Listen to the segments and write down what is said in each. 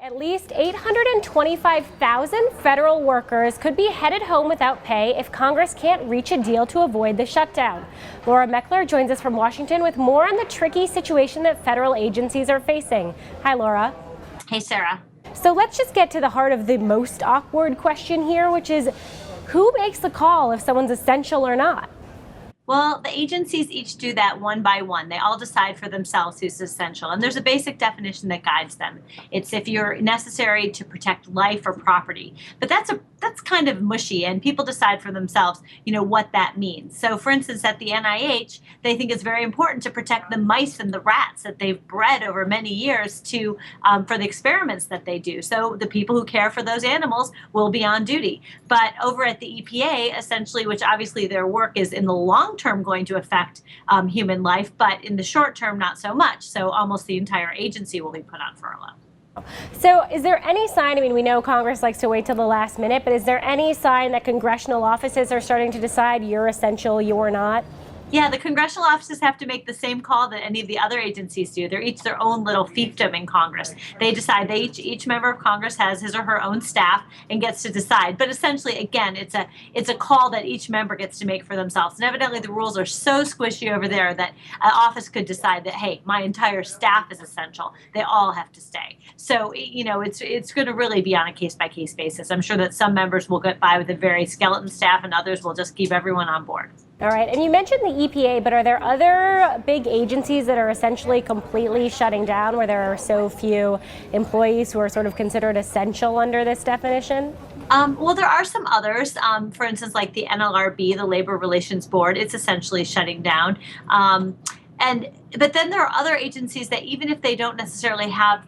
At least 825,000 federal workers could be headed home without pay if Congress can't reach a deal to avoid the shutdown. Laura Meckler joins us from Washington with more on the tricky situation that federal agencies are facing. Hi, Laura. Hey, Sarah. So let's just get to the heart of the most awkward question here, which is who makes the call if someone's essential or not? Well, the agencies each do that one by one. They all decide for themselves who's essential. And there's a basic definition that guides them. It's if you're necessary to protect life or property. But that's kind of mushy, and people decide for themselves, what that means. So, for instance, at the NIH, they think it's very important to protect the mice and the rats that they've bred over many years for the experiments that they do. So the people who care for those animals will be on duty. But over at the EPA, essentially, which obviously their work is in the long term going to affect human life, but in the short term, not so much. So almost the entire agency will be put on furlough. So is there any sign, we know Congress likes to wait till the last minute, but is there any sign that congressional offices are starting to decide you're essential, you're not? Yeah, the congressional offices have to make the same call that any of the other agencies do. They're each their own little fiefdom in Congress. They decide. Each member of Congress has his or her own staff and gets to decide. But essentially, again, it's a call that each member gets to make for themselves. And evidently, the rules are so squishy over there that an office could decide that, hey, my entire staff is essential. They all have to stay. So it's going to really be on a case by case basis. I'm sure that some members will get by with a very skeleton staff, and others will just keep everyone on board. All right, and you mentioned the EPA, but are there other big agencies that are essentially completely shutting down where there are so few employees who are sort of considered essential under this definition? Well, there are some others. For instance, like the NLRB, the Labor Relations Board, it's essentially shutting down. But then there are other agencies that even if they don't necessarily have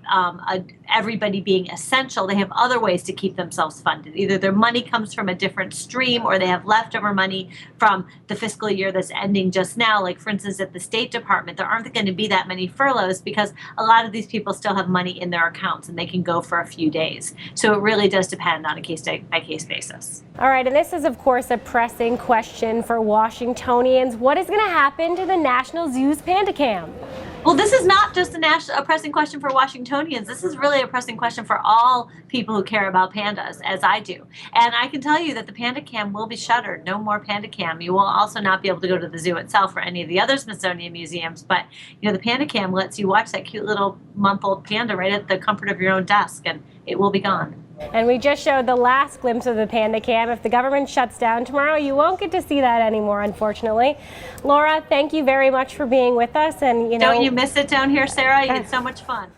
everybody being essential, they have other ways to keep themselves funded. Either their money comes from a different stream or they have leftover money from the fiscal year that's ending just now. Like, for instance, at the State Department, there aren't going to be that many furloughs because a lot of these people still have money in their accounts and they can go for a few days. So it really does depend on a case-by-case basis. All right, and this is, of course, a pressing question for Washingtonians. What is going to happen to the National Zoo's panda cam? Well, this is not just a pressing question for Washingtonians. This is really a pressing question for all people who care about pandas, as I do. And I can tell you that the panda cam will be shuttered. No more panda cam. You will also not be able to go to the zoo itself or any of the other Smithsonian museums. But, the panda cam lets you watch that cute little month-old panda right at the comfort of your own desk, and it will be gone. And we just showed the last glimpse of the panda cam. If the government shuts down tomorrow, you won't get to see that anymore, unfortunately. Laura, thank you very much for being with us. And don't you miss it down here, Sarah? It's so much fun.